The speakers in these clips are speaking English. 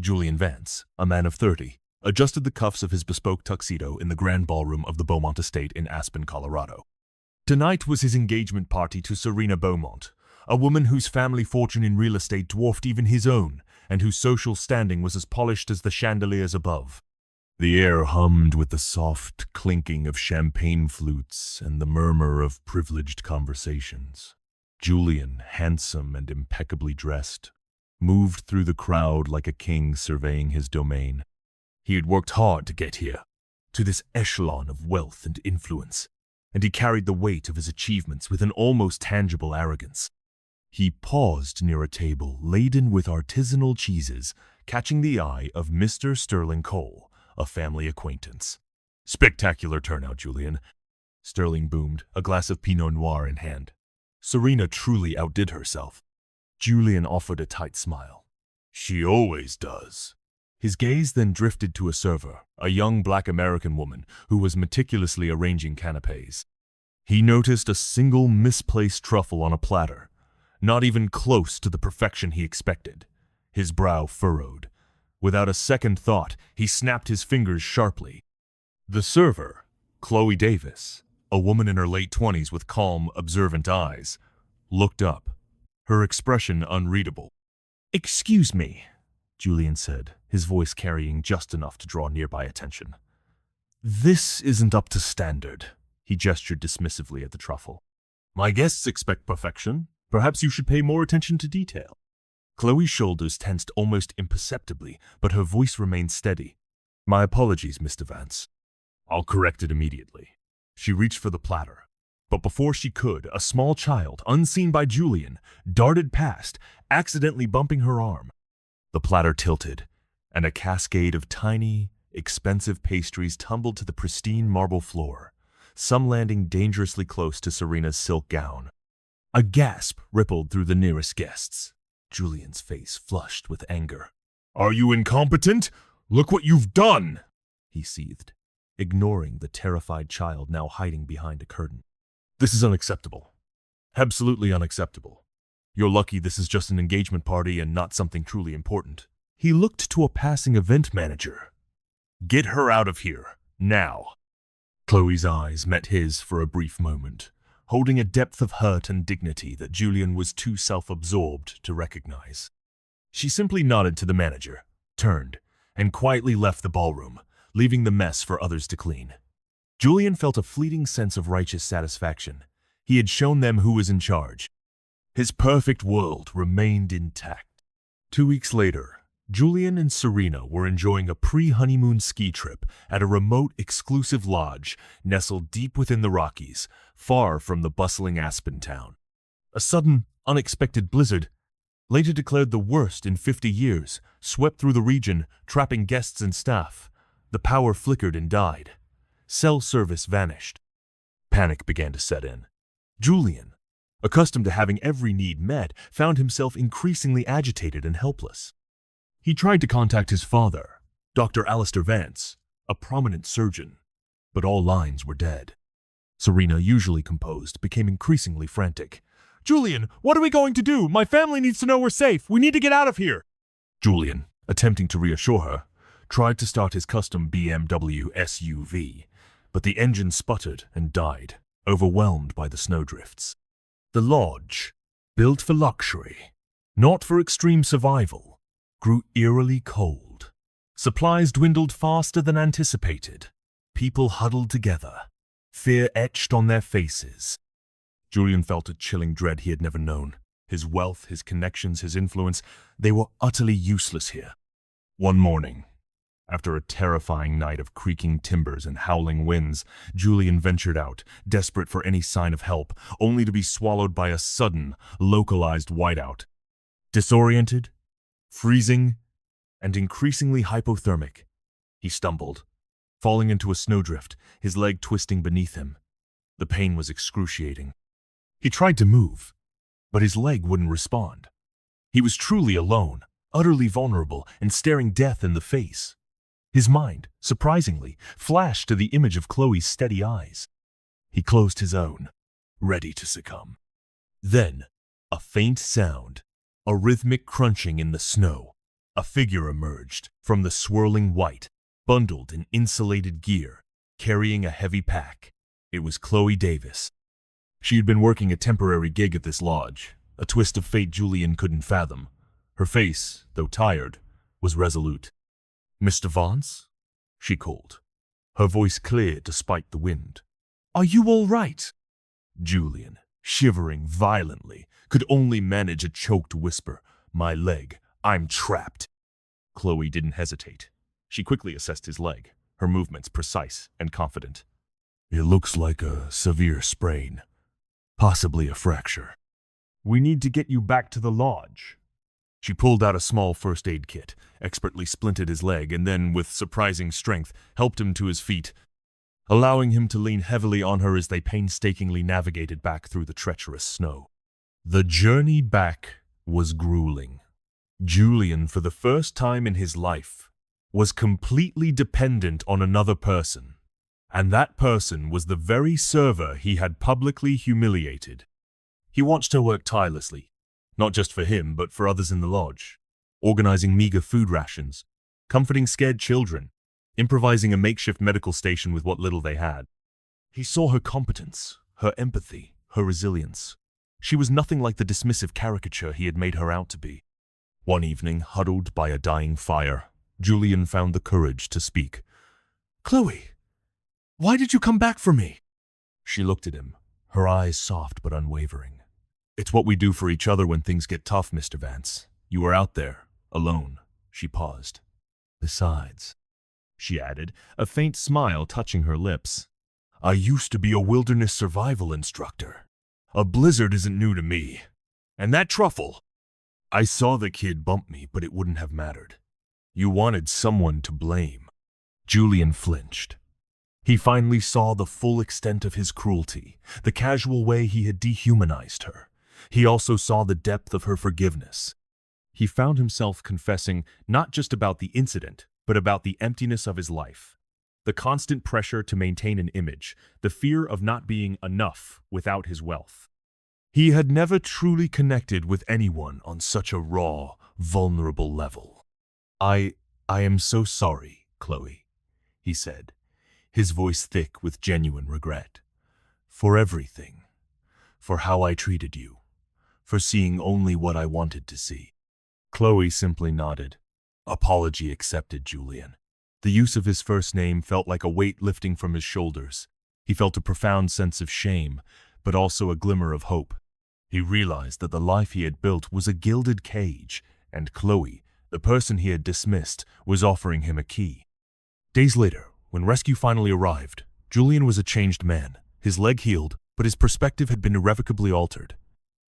Julian Vance, a man of 30, adjusted the cuffs of his bespoke tuxedo in the grand ballroom of the Beaumont estate in Aspen, Colorado. Tonight was his engagement party to Serena Beaumont, a woman whose family fortune in real estate dwarfed even his own, and whose social standing was as polished as the chandeliers above. The air hummed with the soft clinking of champagne flutes and the murmur of privileged conversations. Julian, handsome and impeccably dressed, moved through the crowd like a king surveying his domain. He had worked hard to get here, to this echelon of wealth and influence, and he carried the weight of his achievements with an almost tangible arrogance. He paused near a table laden with artisanal cheeses, catching the eye of Mr. Sterling Cole, a family acquaintance. "Spectacular turnout, Julian," Sterling boomed, a glass of Pinot Noir in hand. "Serena truly outdid herself." Julian offered a tight smile. "She always does." His gaze then drifted to a server, a young black American woman who was meticulously arranging canapes. He noticed a single misplaced truffle on a platter, not even close to the perfection he expected. His brow furrowed. Without a second thought, he snapped his fingers sharply. The server, Chloe Davis, a woman in her late 20s with calm, observant eyes, looked up, her expression unreadable. "Excuse me," Julian said, his voice carrying just enough to draw nearby attention. "This isn't up to standard." He gestured dismissively at the truffle. "My guests expect perfection. Perhaps you should pay more attention to detail." Chloe's shoulders tensed almost imperceptibly, but her voice remained steady. "My apologies, Mr. Vance. I'll correct it immediately." She reached for the platter, but before she could, a small child, unseen by Julian, darted past, accidentally bumping her arm. The platter tilted, and a cascade of tiny, expensive pastries tumbled to the pristine marble floor, some landing dangerously close to Serena's silk gown. A gasp rippled through the nearest guests. Julian's face flushed with anger. "Are you incompetent? Look what you've done!" he seethed, ignoring the terrified child now hiding behind a curtain. "This is unacceptable. Absolutely unacceptable. You're lucky this is just an engagement party and not something truly important." He looked to a passing event manager. "Get her out of here, now." Chloe's eyes met his for a brief moment, holding a depth of hurt and dignity that Julian was too self-absorbed to recognize. She simply nodded to the manager, turned, and quietly left the ballroom, leaving the mess for others to clean. Julian felt a fleeting sense of righteous satisfaction. He had shown them who was in charge. His perfect world remained intact. 2 weeks later, Julian and Serena were enjoying a pre-honeymoon ski trip at a remote, exclusive lodge nestled deep within the Rockies, far from the bustling Aspen town. A sudden, unexpected blizzard, later declared the worst in 50 years, swept through the region, trapping guests and staff. The power flickered and died. Cell service vanished. Panic began to set in. Julian, accustomed to having every need met, found himself increasingly agitated and helpless. He tried to contact his father, Dr. Alistair Vance, a prominent surgeon, but all lines were dead. Serena, usually composed, became increasingly frantic. "Julian, what are we going to do? My family needs to know we're safe. We need to get out of here." Julian, attempting to reassure her, tried to start his custom BMW SUV, but the engine sputtered and died, overwhelmed by the snowdrifts. The lodge, built for luxury, not for extreme survival, grew eerily cold. Supplies dwindled faster than anticipated. People huddled together, fear etched on their faces. Julian felt a chilling dread he had never known. His wealth, his connections, his influence, they were utterly useless here. One morning, after a terrifying night of creaking timbers and howling winds, Julian ventured out, desperate for any sign of help, only to be swallowed by a sudden, localized whiteout. Disoriented, freezing, and increasingly hypothermic, he stumbled, falling into a snowdrift, his leg twisting beneath him. The pain was excruciating. He tried to move, but his leg wouldn't respond. He was truly alone, utterly vulnerable, and staring death in the face. His mind, surprisingly, flashed to the image of Chloe's steady eyes. He closed his own, ready to succumb. Then, a faint sound, a rhythmic crunching in the snow, A figure emerged from the swirling white, bundled in insulated gear, carrying a heavy pack. It was Chloe Davis. She had been working a temporary gig at this lodge, a twist of fate Julian couldn't fathom. Her face, though tired, was resolute. "Mr. Vance?" she called, her voice clear despite the wind. "Are you all right?" Julian, shivering violently, could only manage a choked whisper. "My leg. I'm trapped." Chloe didn't hesitate. She quickly assessed his leg, her movements precise and confident. "It looks like a severe sprain, possibly a fracture. We need to get you back to the lodge." She pulled out a small first aid kit, expertly splinted his leg, and then, with surprising strength, helped him to his feet, allowing him to lean heavily on her as they painstakingly navigated back through the treacherous snow. The journey back was grueling. Julian, for the first time in his life, was completely dependent on another person, and that person was the very server he had publicly humiliated. He watched her work tirelessly, not just for him, but for others in the lodge, organizing meager food rations, comforting scared children, improvising a makeshift medical station with what little they had. He saw her competence, her empathy, her resilience. She was nothing like the dismissive caricature he had made her out to be. One evening, huddled by a dying fire, Julian found the courage to speak. "Chloe, why did you come back for me?" She looked at him, her eyes soft but unwavering. "It's what we do for each other when things get tough, Mr. Vance. You were out there, alone." She paused. "Besides," she added, a faint smile touching her lips, "I used to be a wilderness survival instructor. A blizzard isn't new to me. And that truffle, I saw the kid bump me, but it wouldn't have mattered. You wanted someone to blame." Julian flinched. He finally saw the full extent of his cruelty, the casual way he had dehumanized her. He also saw the depth of her forgiveness. He found himself confessing not just about the incident, but about the emptiness of his life. The constant pressure to maintain an image, the fear of not being enough without his wealth. He had never truly connected with anyone on such a raw, vulnerable level. I am so sorry, Chloe," he said, his voice thick with genuine regret. "For everything. For how I treated you. For seeing only what I wanted to see." Chloe simply nodded. "Apology accepted, Julian." The use of his first name felt like a weight lifting from his shoulders. He felt a profound sense of shame, but also a glimmer of hope. He realized that the life he had built was a gilded cage, and Chloe, the person he had dismissed, was offering him a key. Days later, when rescue finally arrived, Julian was a changed man. His leg healed, but his perspective had been irrevocably altered.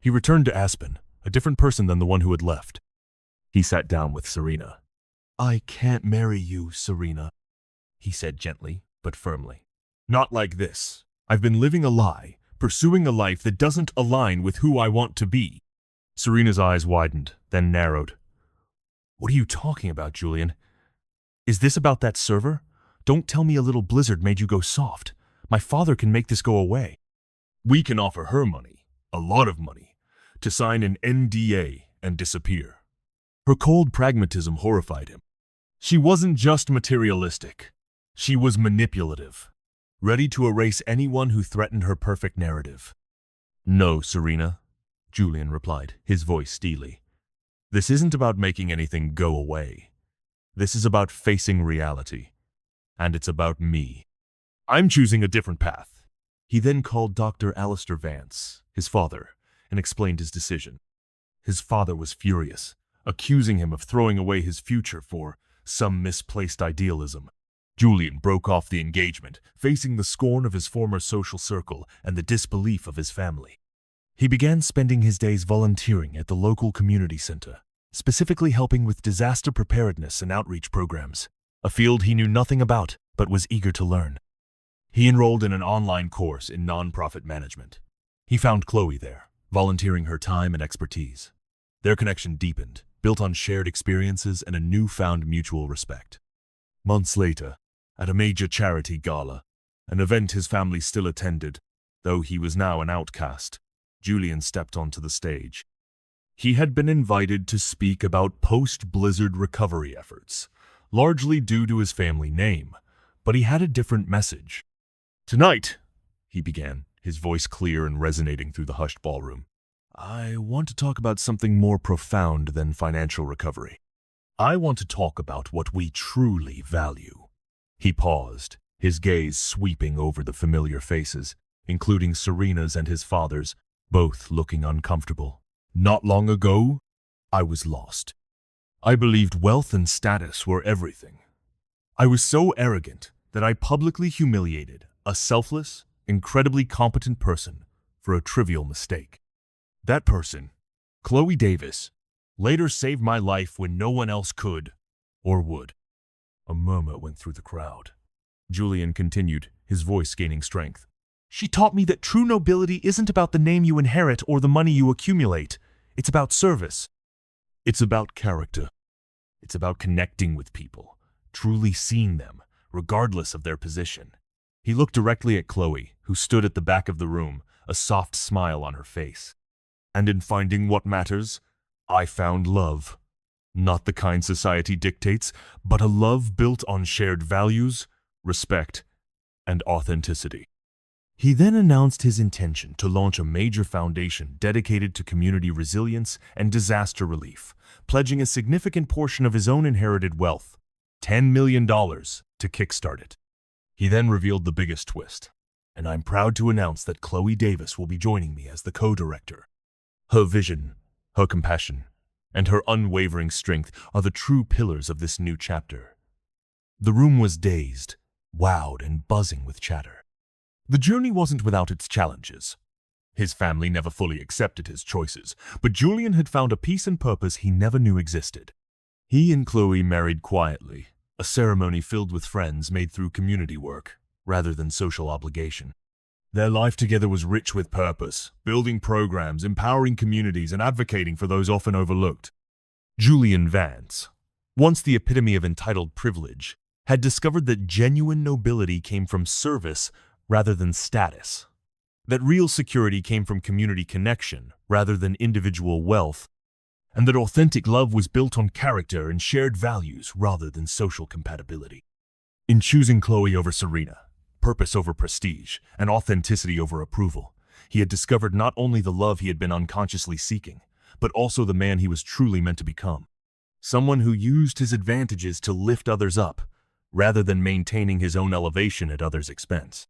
He returned to Aspen, a different person than the one who had left. He sat down with Serena. "I can't marry you, Serena," he said gently, but firmly. "Not like this. I've been living a lie, pursuing a life that doesn't align with who I want to be." Serena's eyes widened, then narrowed. "What are you talking about, Julian? Is this about that server? Don't tell me a little blizzard made you go soft. My father can make this go away." "We can offer her money, a lot of money, to sign an NDA and disappear." Her cold pragmatism horrified him. She wasn't just materialistic. She was manipulative, ready to erase anyone who threatened her perfect narrative. "No, Serena," Julian replied, his voice steely. "This isn't about making anything go away. This is about facing reality. And it's about me. I'm choosing a different path." He then called Dr. Alistair Vance, his father, and explained his decision. His father was furious, accusing him of throwing away his future for some misplaced idealism. Julian broke off the engagement, facing the scorn of his former social circle and the disbelief of his family. He began spending his days volunteering at the local community center, specifically helping with disaster preparedness and outreach programs, a field he knew nothing about but was eager to learn. He enrolled in an online course in nonprofit management. He found Chloe there, volunteering her time and expertise. Their connection deepened, built on shared experiences and a newfound mutual respect. Months later, at a major charity gala, an event his family still attended, though he was now an outcast, Julian stepped onto the stage. He had been invited to speak about post-Blizzard recovery efforts, largely due to his family name, but he had a different message. "Tonight," he began, his voice clear and resonating through the hushed ballroom, "I want to talk about something more profound than financial recovery. I want to talk about what we truly value." He paused, his gaze sweeping over the familiar faces, including Serena's and his father's, both looking uncomfortable. "Not long ago, I was lost. I believed wealth and status were everything. I was so arrogant that I publicly humiliated a selfless, incredibly competent person for a trivial mistake. That person, Chloe Davis, later saved my life when no one else could or would." A murmur went through the crowd. Julian continued, his voice gaining strength. "She taught me that true nobility isn't about the name you inherit or the money you accumulate. It's about service. It's about character. It's about connecting with people, truly seeing them, regardless of their position." He looked directly at Chloe, who stood at the back of the room, a soft smile on her face. "And in finding what matters, I found love. Not the kind society dictates, but a love built on shared values, respect, and authenticity." He then announced his intention to launch a major foundation dedicated to community resilience and disaster relief, pledging a significant portion of his own inherited wealth, $10 million, to kickstart it. He then revealed the biggest twist, and I'm proud to announce that Chloe Davis will be joining me as the co-director. Her vision, her compassion, and her unwavering strength are the true pillars of this new chapter. The room was dazed, wowed, and buzzing with chatter. The journey wasn't without its challenges. His family never fully accepted his choices, but Julian had found a peace and purpose he never knew existed. He and Chloe married quietly, a ceremony filled with friends made through community work, rather than social obligation. Their life together was rich with purpose, building programs, empowering communities, and advocating for those often overlooked. Julian Vance, once the epitome of entitled privilege, had discovered that genuine nobility came from service rather than status, that real security came from community connection rather than individual wealth, and that authentic love was built on character and shared values rather than social compatibility. In choosing Chloe over Serena, purpose over prestige, and authenticity over approval, he had discovered not only the love he had been unconsciously seeking, but also the man he was truly meant to become. Someone who used his advantages to lift others up, rather than maintaining his own elevation at others' expense.